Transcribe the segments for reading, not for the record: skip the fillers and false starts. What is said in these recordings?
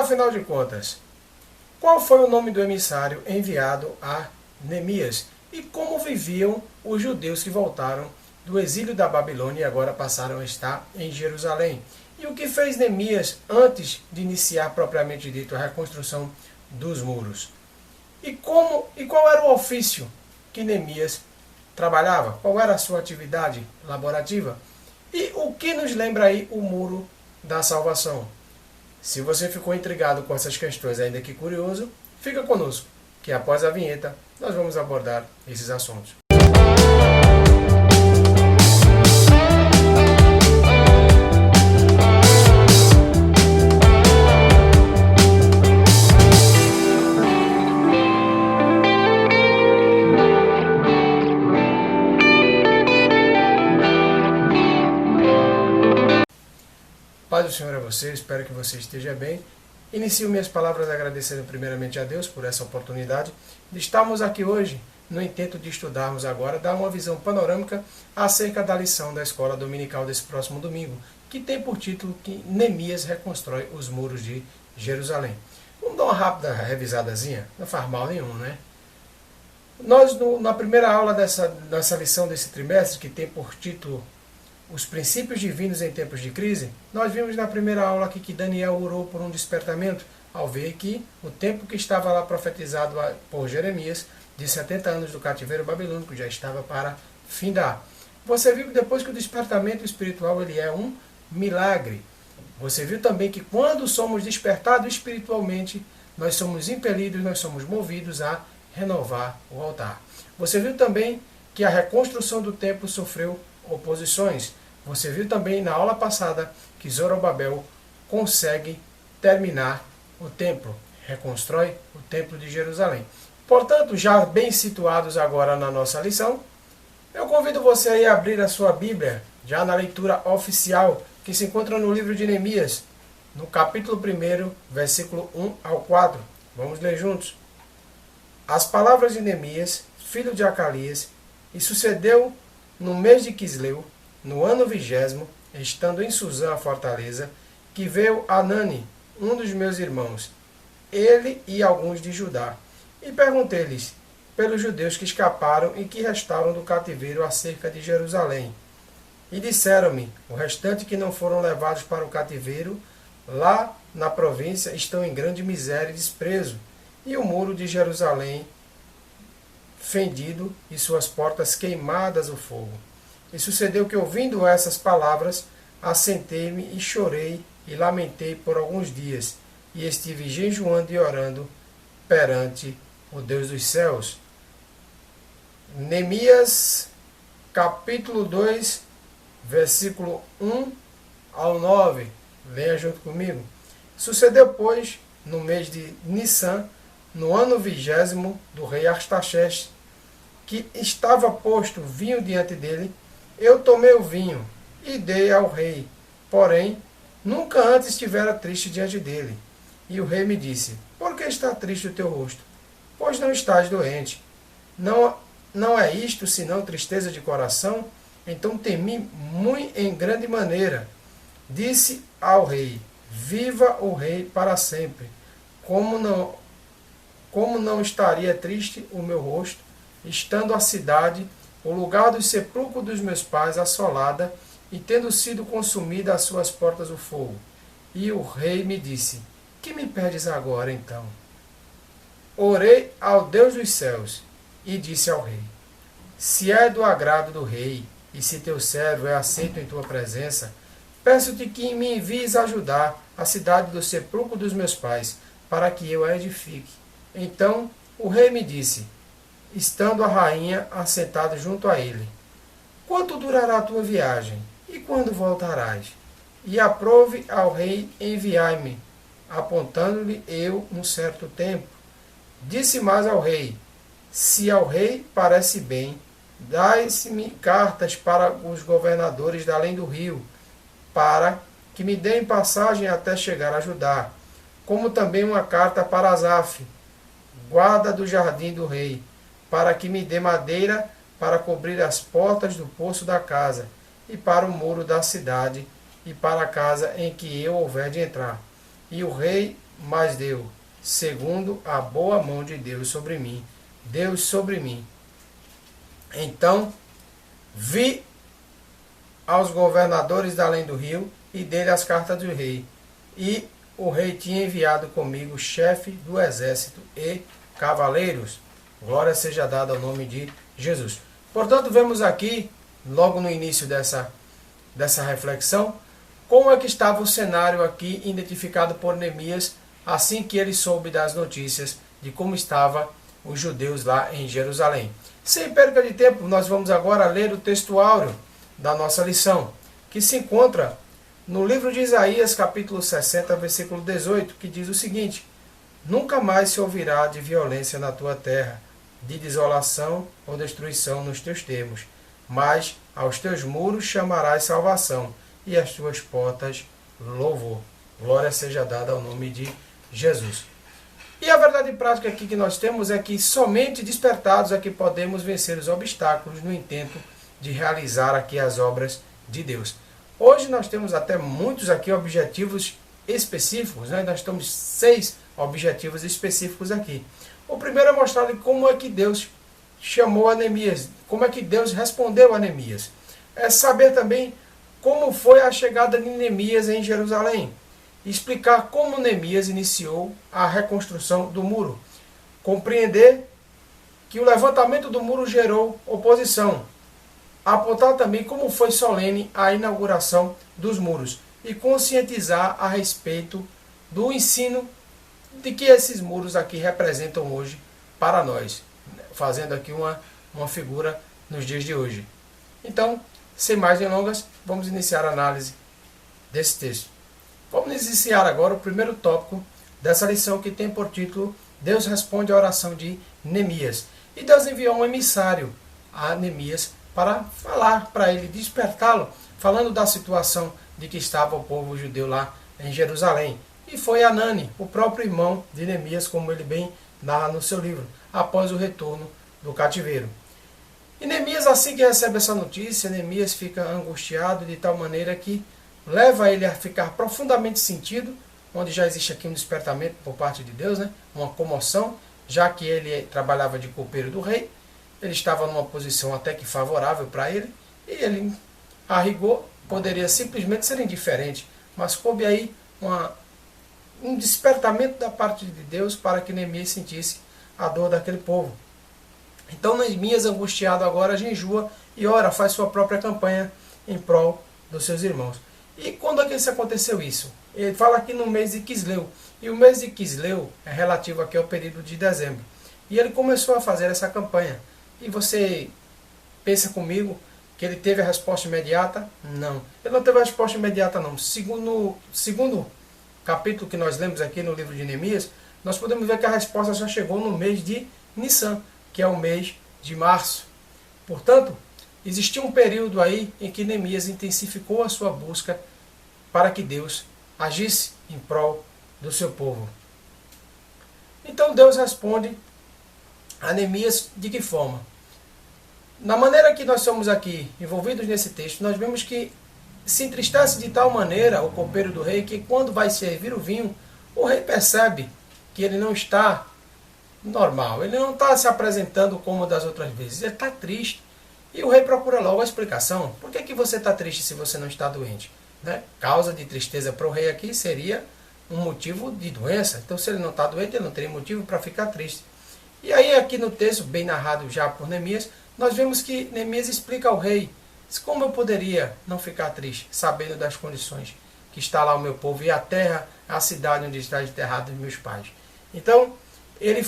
afinal de contas, qual foi o nome do emissário enviado a Neemias? E como viviam os judeus que voltaram do exílio da Babilônia e agora passaram a estar em Jerusalém? E o que fez Neemias antes de iniciar propriamente dito a reconstrução dos muros? E qual era o ofício que Neemias trabalhava? Qual era a sua atividade laborativa? E o que nos lembra aí o muro da salvação? Se você ficou intrigado com essas questões, ainda que curioso, fica conosco, que após a vinheta nós vamos abordar esses assuntos. Paz do Senhor a você, espero que você esteja bem. Inicio minhas palavras agradecendo primeiramente a Deus por essa oportunidade de estarmos aqui hoje no intento de estudarmos agora, dar uma visão panorâmica acerca da lição da escola dominical desse próximo domingo, que tem por título que Neemias reconstrói os muros de Jerusalém. Vamos dar uma rápida revisadazinha? Não faz mal nenhum, né? Nós, na primeira aula dessa lição desse trimestre, que tem por título Os princípios divinos em tempos de crise, nós vimos na primeira aula aqui que Daniel orou por um despertamento, ao ver que o tempo que estava lá profetizado por Jeremias, de 70 anos do cativeiro babilônico, já estava para findar. Você viu depois que o despertamento espiritual ele é um milagre. Você viu também que quando somos despertados espiritualmente, nós somos impelidos, nós somos movidos a renovar o altar. Você viu também que a reconstrução do templo sofreu oposições. Você viu também na aula passada que Zorobabel consegue terminar o templo, reconstrói o templo de Jerusalém. Portanto, já bem situados agora na nossa lição, eu convido você aí a abrir a sua Bíblia, já na leitura oficial, que se encontra no livro de Neemias, no capítulo 1, versículo 1 ao 4. Vamos ler juntos. As palavras de Neemias, filho de Acalias, e sucedeu no mês de Quisleu, no ano 20º, estando em Suzã, a fortaleza, que veio Anani, um dos meus irmãos, ele e alguns de Judá, e perguntei-lhes pelos judeus que escaparam e que restaram do cativeiro acerca de Jerusalém. E disseram-me, o restante que não foram levados para o cativeiro, lá na província, estão em grande miséria e desprezo, e o muro de Jerusalém fendido e suas portas queimadas o fogo. E sucedeu que, ouvindo essas palavras, assentei-me e chorei e lamentei por alguns dias, e estive jejuando e orando perante o Deus dos céus. Neemias, capítulo 2, versículo 1 ao 9. Leia junto comigo. Sucedeu, pois, no mês de Nissan, no ano 20º do rei Artaxerxes, que estava posto vinho diante dele, eu tomei o vinho e dei ao rei. Porém, nunca antes estivera triste diante dele. E o rei me disse, por que está triste o teu rosto? Pois não estás doente. Não é isto senão tristeza de coração? Então temi muito em grande maneira. Disse ao rei, viva o rei para sempre. Como não estaria triste o meu rosto, estando a cidade, o lugar do sepulcro dos meus pais, assolada, e tendo sido consumida às suas portas o fogo? E o rei me disse, que me pedes agora, então? Orei ao Deus dos céus, e disse ao rei, se é do agrado do rei, e se teu servo é aceito em tua presença, peço-te que me envies ajudar a cidade do sepulcro dos meus pais, para que eu a edifique. Então o rei me disse, estando a rainha assentada junto a ele, quanto durará a tua viagem, e quando voltarás? E aprove ao rei enviar-me, apontando-lhe eu um certo tempo. Disse mais ao rei, se ao rei parece bem, dai-me cartas para os governadores da além do rio, para que me deem passagem até chegar a Judá, como também uma carta para Asaf, guarda do jardim do rei, para que me dê madeira para cobrir as portas do poço da casa, e para o muro da cidade, e para a casa em que eu houver de entrar. E o rei mais deu, segundo a boa mão de Deus sobre mim. Deus sobre mim. Então vi aos governadores da além do rio, e dele as cartas do rei. E o rei tinha enviado comigo chefe do exército e cavaleiros. Glória seja dada ao nome de Jesus. Portanto, vemos aqui, logo no início dessa reflexão, como é que estava o cenário aqui identificado por Neemias, assim que ele soube das notícias de como estavam os judeus lá em Jerusalém. Sem perda de tempo, nós vamos agora ler o texto áureo da nossa lição, que se encontra no livro de Isaías, capítulo 60, versículo 18, que diz o seguinte: Nunca mais se ouvirá de violência na tua terra, de desolação ou destruição nos teus termos, mas aos teus muros chamarás salvação, e às tuas portas louvor. Glória seja dada ao nome de Jesus. E a verdade prática aqui que nós temos é que somente despertados é que podemos vencer os obstáculos no intento de realizar aqui as obras de Deus. Hoje nós temos até muitos aqui objetivos específicos, né? Nós temos 6 objetivos específicos aqui. O primeiro é mostrar como é que Deus chamou a Neemias, como é que Deus respondeu a Neemias. É saber também como foi a chegada de Neemias em Jerusalém. Explicar como Neemias iniciou a reconstrução do muro. Compreender que o levantamento do muro gerou oposição. Apontar também como foi solene a inauguração dos muros. E conscientizar a respeito do ensino de que esses muros aqui representam hoje para nós. Fazendo aqui uma figura nos dias de hoje. Então, sem mais delongas, vamos iniciar a análise desse texto. Vamos iniciar agora o primeiro tópico dessa lição, que tem por título Deus responde à oração de Neemias. E Deus enviou um emissário a Neemias para falar para ele, despertá-lo, falando da situação de que estava o povo judeu lá em Jerusalém. E foi Anani, o próprio irmão de Neemias, como ele bem narra no seu livro, após o retorno do cativeiro. E Neemias, assim que recebe essa notícia, Neemias fica angustiado de tal maneira que leva ele a ficar profundamente sentido, onde já existe aqui um despertamento por parte de Deus, né? Uma comoção, já que ele trabalhava de copeiro do rei, ele estava numa posição até que favorável para ele, e ele, a rigor, poderia simplesmente ser indiferente, mas coube aí um despertamento da parte de Deus para que Neemias sentisse a dor daquele povo. Então Neemias, angustiado agora, jejua e ora, faz sua própria campanha em prol dos seus irmãos. E quando é que isso aconteceu isso? Ele fala aqui no mês de Quisleu. E o mês de Quisleu é relativo aqui ao período de dezembro. E ele começou a fazer essa campanha. E você pensa comigo que ele teve a resposta imediata? Não. Ele não teve a resposta imediata, não. Segundo capítulo que nós lemos aqui no livro de Neemias, nós podemos ver que a resposta já chegou no mês de Nissan, que é o mês de março. Portanto, existia um período aí em que Neemias intensificou a sua busca para que Deus agisse em prol do seu povo. Então Deus responde a Neemias de que forma? Na maneira que nós somos aqui envolvidos nesse texto, nós vemos que se entristece de tal maneira o copeiro do rei que quando vai servir o vinho, o rei percebe que ele não está normal, ele não está se apresentando como das outras vezes, ele está triste. E o rei procura logo a explicação. Por que você está triste se você não está doente? Né? Causa de tristeza para o rei aqui seria um motivo de doença. Então, se ele não está doente, ele não teria motivo para ficar triste. E aí, aqui no texto, bem narrado já por Neemias, nós vemos que Neemias explica ao rei como eu poderia não ficar triste, sabendo das condições que está lá o meu povo e a terra, a cidade onde está enterrado os meus pais. Então, ele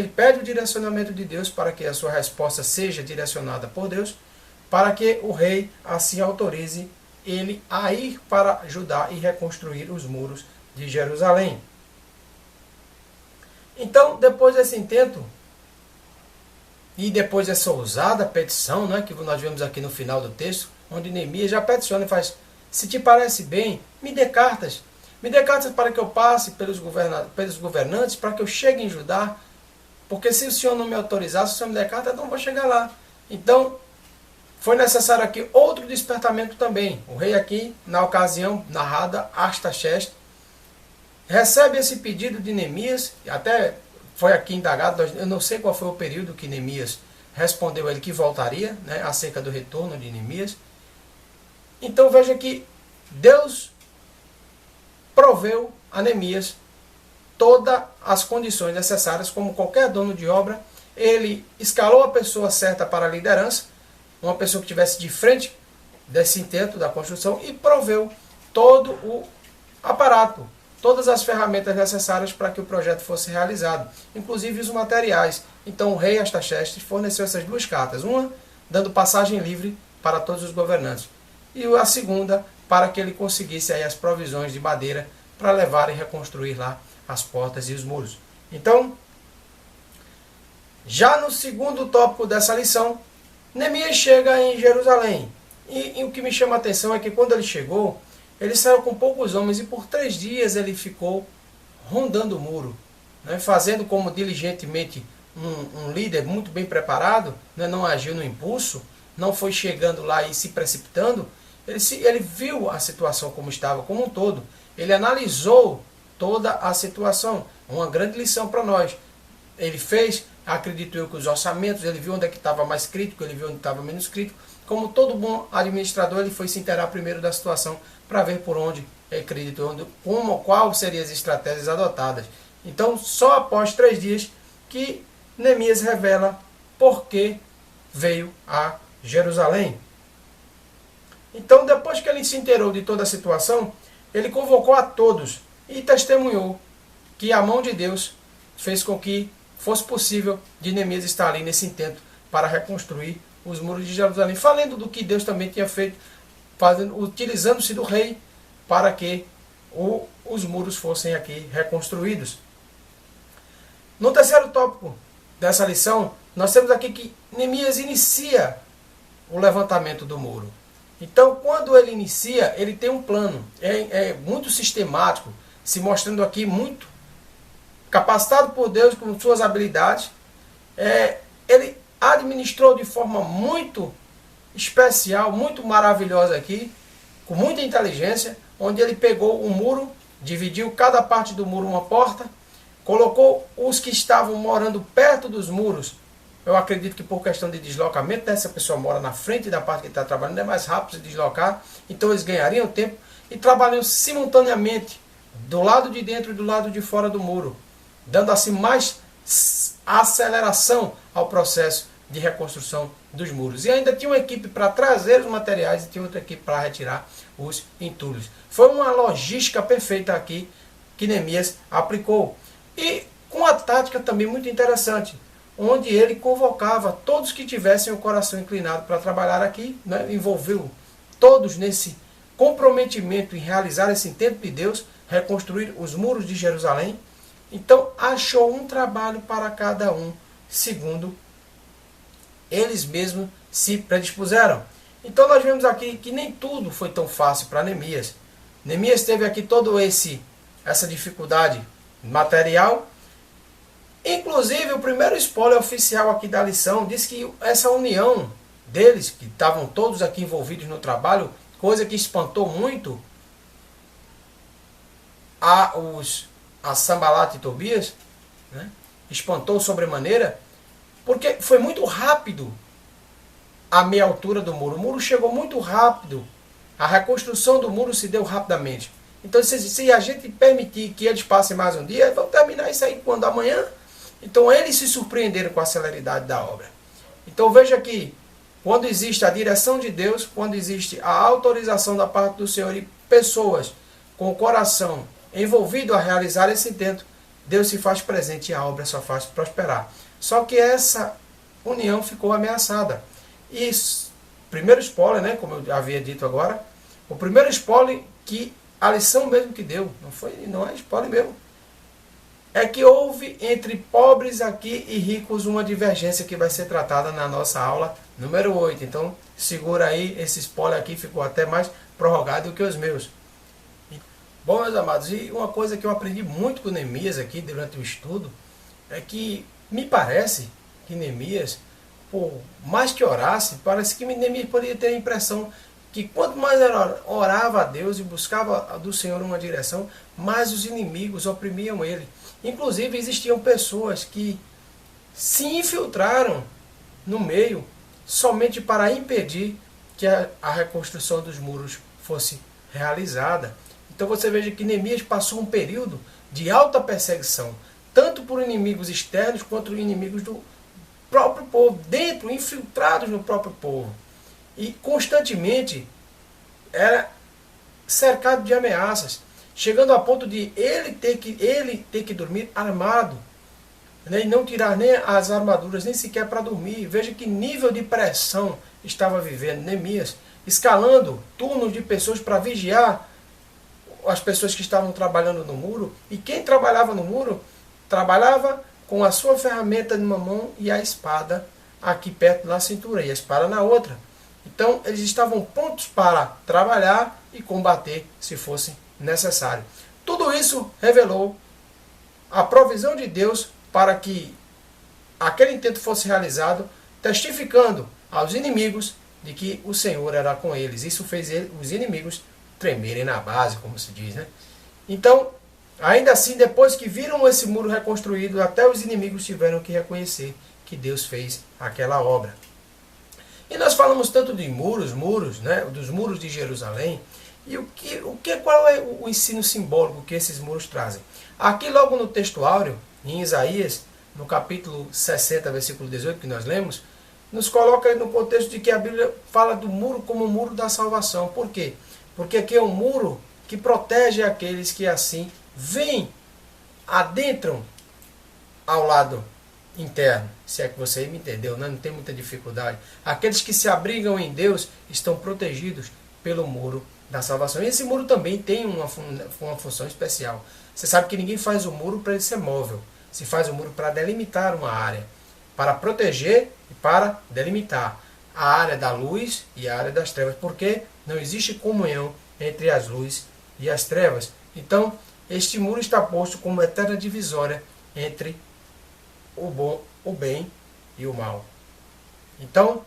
pede o direcionamento de Deus para que a sua resposta seja direcionada por Deus, para que o rei assim autorize ele a ir para ajudar e reconstruir os muros de Jerusalém. Então, depois desse intento, e depois dessa ousada petição, né, que nós vemos aqui no final do texto, onde Neemias já peticiona e faz: se te parece bem, me dê cartas. Me dê cartas para que eu passe pelos governantes, para que eu chegue em Judá, porque se o senhor não me autorizar, se o senhor me der carta, eu não vou chegar lá. Então, foi necessário aqui outro despertamento também. O rei aqui, na ocasião narrada, Artaxerxes, recebe esse pedido de Neemias, até foi aqui indagado, eu não sei qual foi o período que Neemias respondeu a ele que voltaria, né, acerca do retorno de Neemias. Então veja que Deus proveu a Neemias todas as condições necessárias, como qualquer dono de obra. Ele escalou a pessoa certa para a liderança, uma pessoa que estivesse de frente desse intento da construção, e proveu todo o aparato, todas as ferramentas necessárias para que o projeto fosse realizado, inclusive os materiais. Então o rei Artaxerxes forneceu essas duas cartas, uma dando passagem livre para todos os governantes, e a segunda para que ele conseguisse aí as provisões de madeira para levar e reconstruir lá as portas e os muros. Então, já no segundo tópico dessa lição, Neemias chega em Jerusalém. E o que me chama a atenção é que quando ele chegou, ele saiu com poucos homens e por 3 dias ele ficou rondando o muro, né, fazendo como diligentemente um líder muito bem preparado, né, não agiu no impulso, não foi chegando lá e se precipitando. Ele viu a situação como estava, como um todo. Ele analisou toda a situação. Uma grande lição para nós. Ele fez, acredito eu, que os orçamentos, ele viu onde é que estava mais crítico, ele viu onde estava menos crítico. Como todo bom administrador, ele foi se inteirar primeiro da situação para ver por onde, acredito, qual seriam as estratégias adotadas. Então, só após 3 dias que Neemias revela por que veio a Jerusalém. Então, depois que ele se inteirou de toda a situação, ele convocou a todos e testemunhou que a mão de Deus fez com que fosse possível de Neemias estar ali nesse intento para reconstruir os muros de Jerusalém, falando do que Deus também tinha feito, utilizando-se do rei para que os muros fossem aqui reconstruídos. No terceiro tópico dessa lição, nós temos aqui que Neemias inicia o levantamento do muro. Então, quando ele inicia, ele tem um plano, é muito sistemático, se mostrando aqui muito capacitado por Deus com suas habilidades. Ele administrou de forma muito especial, muito maravilhosa aqui, com muita inteligência, onde ele pegou um muro, dividiu cada parte do muro uma porta, colocou os que estavam morando perto dos muros. Eu acredito que por questão de deslocamento, né, se a pessoa mora na frente da parte que está trabalhando, é mais rápido se deslocar, então eles ganhariam tempo e trabalham simultaneamente do lado de dentro e do lado de fora do muro, dando assim mais aceleração ao processo de reconstrução dos muros. E ainda tinha uma equipe para trazer os materiais e tinha outra equipe para retirar os entulhos. Foi uma logística perfeita aqui que Neemias aplicou. E com a tática também muito interessante, onde ele convocava todos que tivessem o coração inclinado para trabalhar aqui, né, envolveu todos nesse comprometimento em realizar esse intento de Deus, reconstruir os muros de Jerusalém. Então achou um trabalho para cada um, segundo eles mesmos se predispuseram. Então nós vemos aqui que nem tudo foi tão fácil para Neemias. Neemias teve aqui toda essa dificuldade material. Inclusive o primeiro spoiler oficial aqui da lição diz que essa união deles, que estavam todos aqui envolvidos no trabalho, coisa que espantou muito a Sanbalat e Tobias, né? Espantou sobremaneira, porque foi muito rápido a meia altura do muro. O muro chegou muito rápido, a reconstrução do muro se deu rapidamente. Então se a gente permitir que eles passem mais um dia, vão terminar isso aí quando? Amanhã? Então eles se surpreenderam com a celeridade da obra. Então veja que quando existe a direção de Deus, quando existe a autorização da parte do Senhor e pessoas com o coração envolvido a realizar esse intento, Deus se faz presente e a obra só faz prosperar. Só que essa união ficou ameaçada. E primeiro spoiler, né, como eu havia dito agora, o primeiro spoiler que a lição mesmo que deu, não é spoiler mesmo, é que houve entre pobres aqui e ricos uma divergência que vai ser tratada na nossa aula número 8. Então segura aí, esse spoiler aqui ficou até mais prorrogado do que os meus. Bom, meus amados, e uma coisa que eu aprendi muito com Neemias aqui durante o estudo, é que me parece que Neemias, por mais que orasse, parece que Neemias poderia ter a impressão que quanto mais ela orava a Deus e buscava do Senhor uma direção, mais os inimigos oprimiam ele. Inclusive existiam pessoas que se infiltraram no meio somente para impedir que a reconstrução dos muros fosse realizada. Então você veja que Neemias passou um período de alta perseguição, tanto por inimigos externos quanto inimigos do próprio povo, dentro, infiltrados no próprio povo. E constantemente era cercado de ameaças, chegando a ponto de ele ter que dormir armado, né, e não tirar nem as armaduras, nem sequer para dormir. Veja que nível de pressão estava vivendo Neemias, escalando turnos de pessoas para vigiar as pessoas que estavam trabalhando no muro. E quem trabalhava no muro, trabalhava com a sua ferramenta numa mão e a espada aqui perto na cintura, e a espada na outra. Então eles estavam prontos para trabalhar e combater se fosse necessário. Tudo isso revelou a provisão de Deus para que aquele intento fosse realizado, testificando aos inimigos de que o Senhor era com eles. Isso fez os inimigos tremerem na base, como se diz, né? Então, ainda assim, depois que viram esse muro reconstruído, até os inimigos tiveram que reconhecer que Deus fez aquela obra. E nós falamos tanto de muros, né, dos muros de Jerusalém, e qual é o ensino simbólico que esses muros trazem? Aqui logo no texto áureo, em Isaías, no capítulo 60, versículo 18, que nós lemos, nos coloca no contexto de que a Bíblia fala do muro como o muro da salvação. Por quê? Porque aqui é um muro que protege aqueles que assim vêm, adentram ao lado interno. Se é que você me entendeu, né? Não tem muita dificuldade. Aqueles que se abrigam em Deus estão protegidos pelo muro da salvação. E esse muro também tem uma função especial. Você sabe que ninguém faz o muro para ele ser móvel. Se faz o muro para delimitar uma área, para proteger e para delimitar a área da luz e a área das trevas, porque não existe comunhão entre as luzes e as trevas. Então, este muro está posto como eterna divisória entre o bom, o bem e o mal. Então,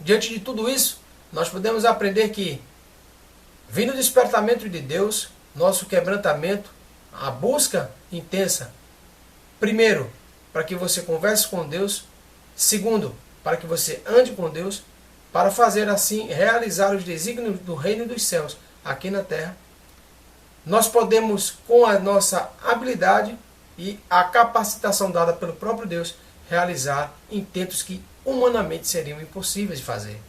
diante de tudo isso, nós podemos aprender que, vindo o despertamento de Deus, nosso quebrantamento, a busca intensa, primeiro, para que você converse com Deus, segundo, para que você ande com Deus, para fazer assim, realizar os desígnios do reino dos céus aqui na terra, nós podemos, com a nossa habilidade e a capacitação dada pelo próprio Deus, realizar intentos que humanamente seriam impossíveis de fazer.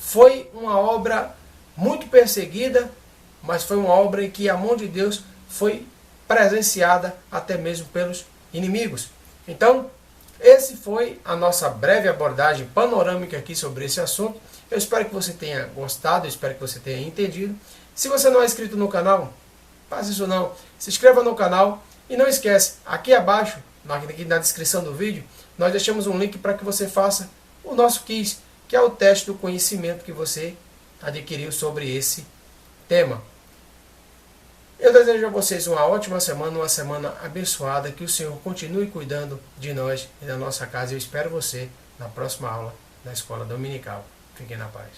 Foi uma obra muito perseguida, mas foi uma obra em que a mão de Deus foi presenciada até mesmo pelos inimigos. Então, esse foi a nossa breve abordagem panorâmica aqui sobre esse assunto. Eu espero que você tenha gostado, eu espero que você tenha entendido. Se você não é inscrito no canal, faça isso não. Se inscreva no canal e não esquece, aqui abaixo, aqui na descrição do vídeo, nós deixamos um link para que você faça o nosso quiz, que é o teste do conhecimento que você adquiriu sobre esse tema. Eu desejo a vocês uma ótima semana, uma semana abençoada, que o Senhor continue cuidando de nós e da nossa casa. Eu espero você na próxima aula da Escola Dominical. Fiquem na paz.